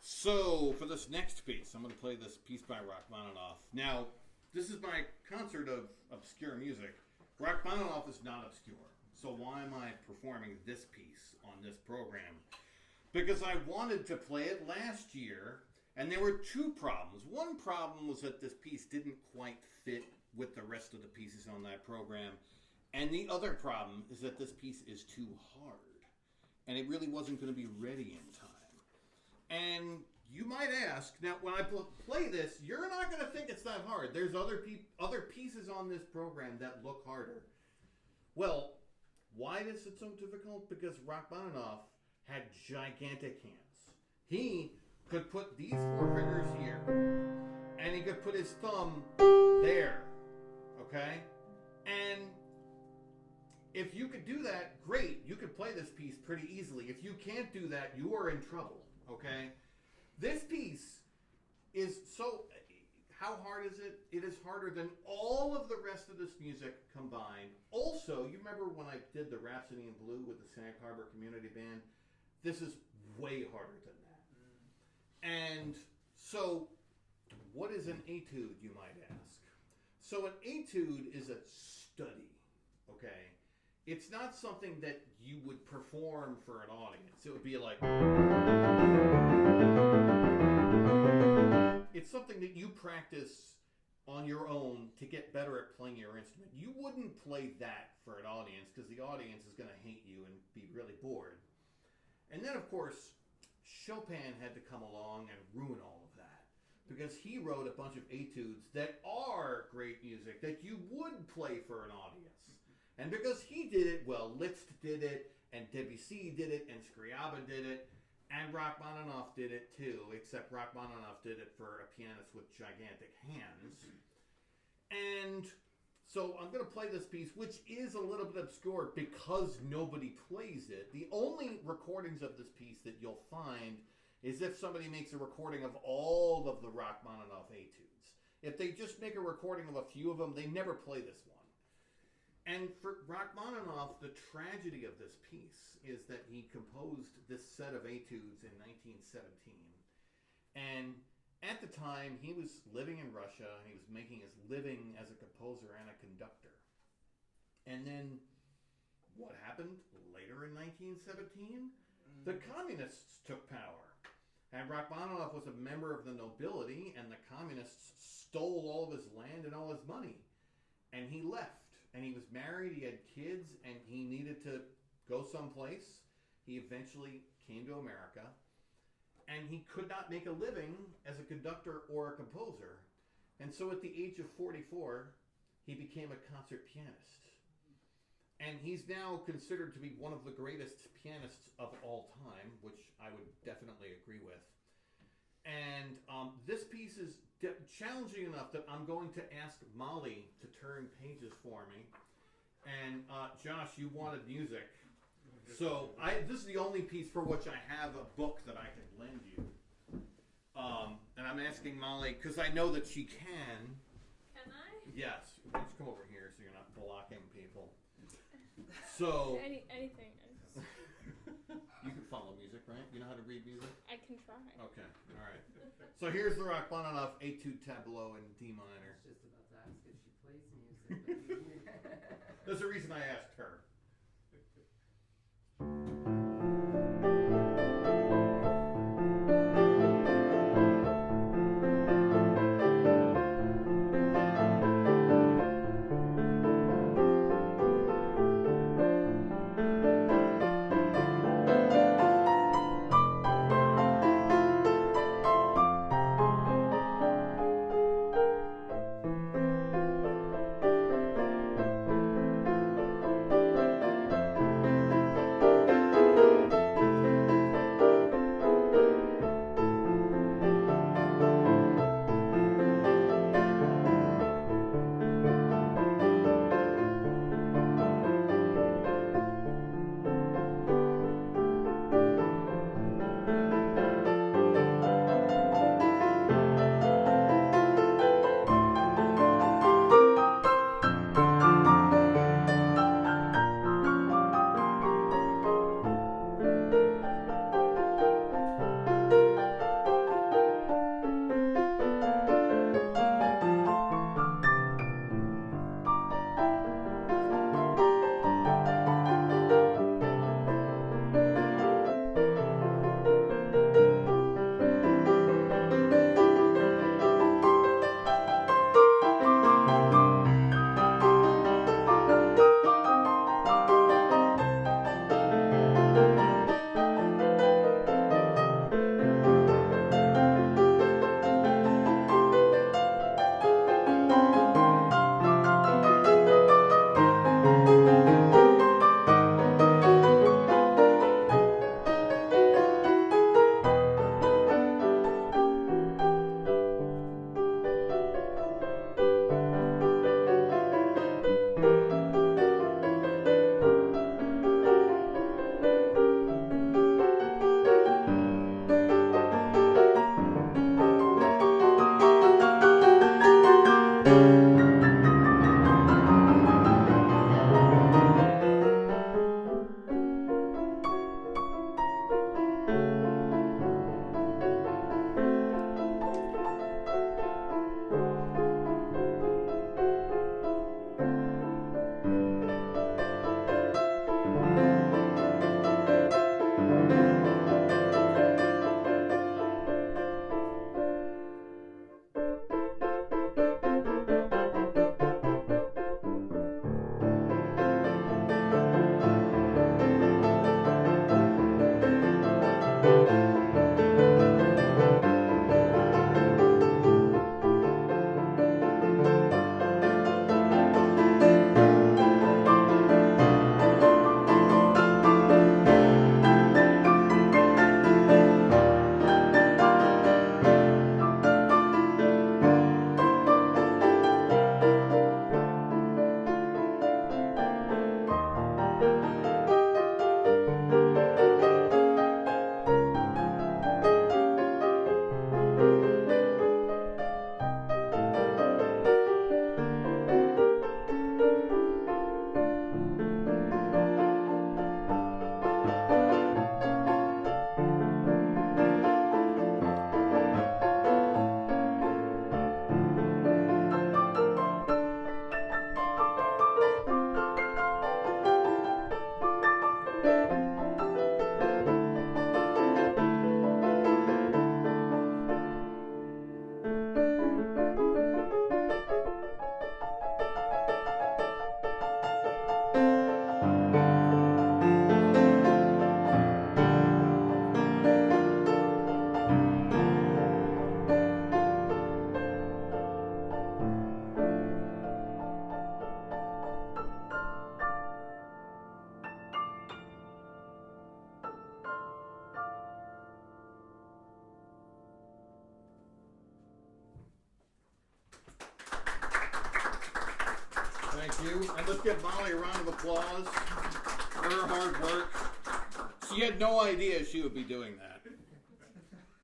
So, for this next piece, I'm going to play this piece by Rachmaninoff. Now, this is my concert of obscure music. Rachmaninoff is not obscure. So why am I performing this piece on this program? Because I wanted to play it last year, and there were two problems. One problem was that this piece didn't quite fit with the rest of the pieces on that program. And the other problem is that this piece is too hard. And it really wasn't going to be ready in time. And you might ask, now when I play this, you're not going to think it's that hard. There's other pieces on this program that look harder. Well, why is it so difficult? Because Rachmaninoff had gigantic hands. He could put these four fingers here, and he could put his thumb there, okay? And if you could do that, great. You could play this piece pretty easily. If you can't do that, you are in trouble. Okay, this piece is so, how hard is it? It is harder than all of the rest of this music combined. Also, you remember when I did the Rhapsody in Blue with the Sag Harbor Community Band? This is way harder than that. And so, what is an etude, you might ask? So an etude is a study, okay? It's not something that you would perform for an audience. It would be like... It's something that you practice on your own to get better at playing your instrument. You wouldn't play that for an audience because the audience is going to hate you and be really bored. And then, of course, Chopin had to come along and ruin all of that because he wrote a bunch of etudes that are great music that you would play for an audience. And because he did it, well, Liszt did it, and Debussy did it, and Scriabin did it, and Rachmaninoff did it too, except Rachmaninoff did it for a pianist with gigantic hands. And so I'm going to play this piece, which is a little bit obscure because nobody plays it. The only recordings of this piece that you'll find is if somebody makes a recording of all of the Rachmaninoff etudes. If they just make a recording of a few of them, they never play this one. And for Rachmaninoff, the tragedy of this piece is that he composed this set of etudes in 1917. And at the time, he was living in Russia, and he was making his living as a composer and a conductor. And then, what happened later in 1917? The communists took power. And Rachmaninoff was a member of the nobility, and the communists stole all of his land and all his money. And he left. And he was married, he had kids, and he needed to go someplace. He eventually came to America, and he could not make a living as a conductor or a composer. And so at the age of 44, he became a concert pianist. And he's now considered to be one of the greatest pianists of all time, which I would definitely agree with. And this piece is challenging enough that I'm going to ask Molly to turn pages for me. And Josh, you wanted music. So this is the only piece for which I have a book that I can lend you. And I'm asking Molly, because I know that she can. Can I? Yes. Why don't you come over here so you're not blocking people. So... Anything. You can follow music, right? You know how to read music? I can try. Okay, all right. So here's the Rachmaninoff Etude Tableau in D minor. I was just about to ask if she plays music. There's a reason I asked her. Thank you. And let's give Molly a round of applause for her hard work. She had no idea she would be doing that.